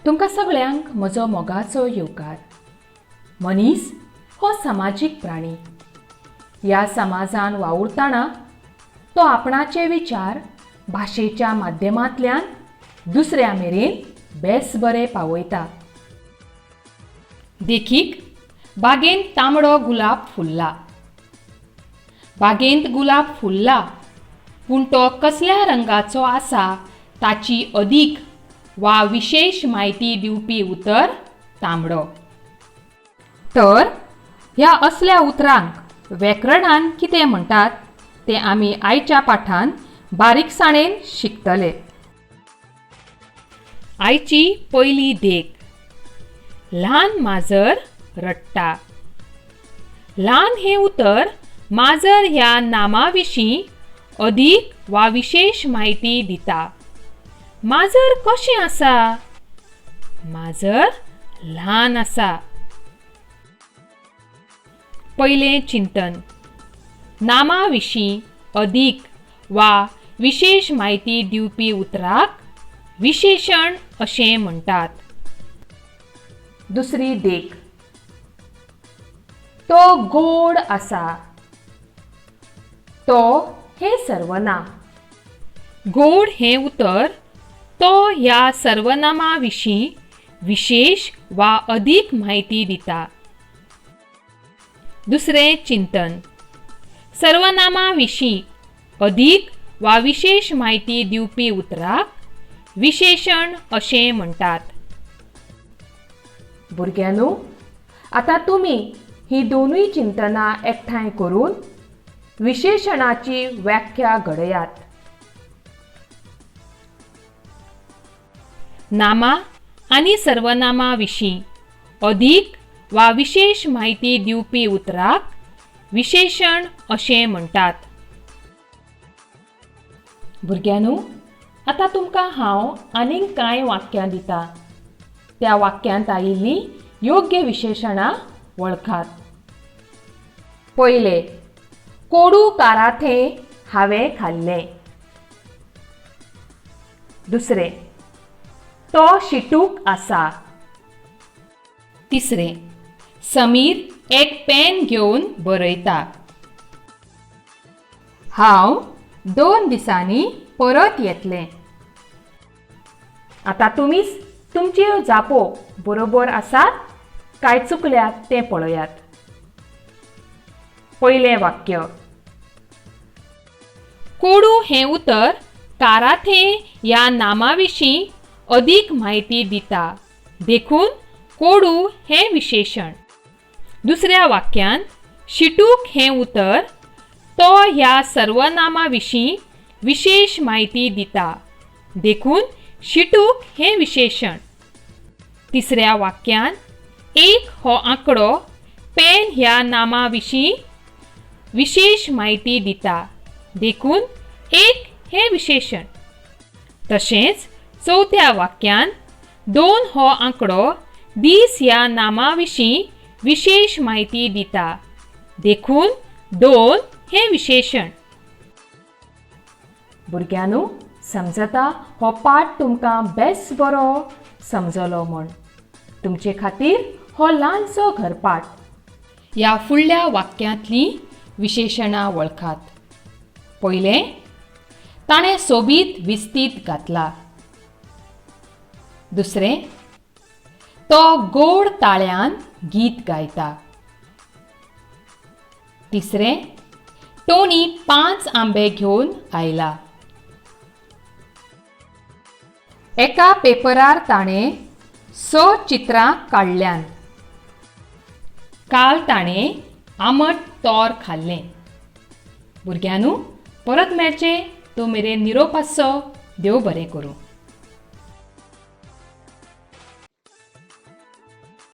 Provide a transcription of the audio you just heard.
तुमकां सगळ्यांक म्हजो मोगाचो येवकार. मनीस हो सामाजीक प्राणी. ह्या समाजान वावुरतना तो आपणाचे विचार भाशेच्या माध्यमांतल्यान दुसऱ्या मेरेन बेस बरे पावयता. देखीक बागेंत तांबडो गुलाब फुल्ला. बागेंत गुलाब फुल्ला, पूण तो कसल्या रंगाचो आसा ताची अदीक वा विशेष म्हायती दिवपी उतर तांबडो. तर ह्या असल्या उतरांक व्याकरणान कितें म्हणटात तें आमी आयच्या पाठांत बारीकसाणेन शिकतले. आयची पयली देख. ल्हान माजर रडटा. ल्हान हें उतर माजर ह्या नामा विशीं अदीक वा विशेष म्हायती दिता. माजर कशें आसा? माजर ल्हान आसा. पयलें चिंतन. नामा विशीं अदीक वा विशेष म्हायती दिवपी उतराक विशेशण अशें म्हणटात. दुसरी देख. तो गोड आसा. तो हें सर्वनाम. गोड हें उतर तो ह्या सर्वनामा विशीं विशेष वा अदीक म्हायती दिता. दुसरें चिंतन. सर्वनामा विशीं अदीक वा विशेष म्हायती दिवपी उतराक विशेशण अशें म्हणटात. भुरग्यांनो, आतां तुमी ही दोनूय चिंतनां एकठांय करून विशेशणाची व्याख्या घडयात. नामा आनी सर्वनामा विशीं अदीक वा विशेष म्हायती दिवपी उतराक विशेशण अशें म्हणटात. भुरग्यांनो, आतां तुमकां हांव आनीक कांय वाक्यां दितां. त्या वाक्यांत आयिल्लीं योग्य विशेशणां वळखात. पयलें. कोडू काराथें हांवें खाल्लें. दुसरें. तो शिटूक आसा. तिसरें. समीर एक पेन घेवन बरयता. हांव 2 दिसांनी परत येतलें. आतां तुमीच तुमच्यो जापो बरोबर आसात काय चुकल्यात तें पळयात. पयलें वाक्य. कोडू हें उतर काराथें ह्या नामा विशीं अदीक म्हायती दिता. देखून कोडू हें विशेशण. दुसऱ्या वाक्यांत शिटूक हें उतर तो ह्या सर्वनामा विशीं विशेष म्हायती दिता. देखून शिटूक हें विशेशण. तिसऱ्या वाक्यांत 1 हो आंकडो पेन ह्या नामा विशीं विशेष म्हायती दिता. देखून 1 हें विशेशण. तशेंच चवथ्या वाक्यांत 2 हो आंकडो दीस ह्या नामा विशीं विशेष म्हायती दिता. देखून 2 हें विशेशण. भुरग्यांनो, समजता हो पाठ तुमकां बेस बरो समजलो म्हण. तुमचे खातीर हो ल्हानसो घरपाठ. ह्या फुडल्या वाक्यांतलीं विशेशणां वळखात. पयलें. ताणें सोबीत विस्तीत घातला. दुसरें. तो गोड ताळ्यान गीत गायता. तिसरें. टोनी 5 आंबे घेवन आयला. एका पेपरार ताणें 6 चित्रां काडल्यान. काल ताणें आमट तोर खाल्लें. भुरग्यांनो, परत मेळचें. तो मेरेन निरोप आसचो. देव बरें करूं.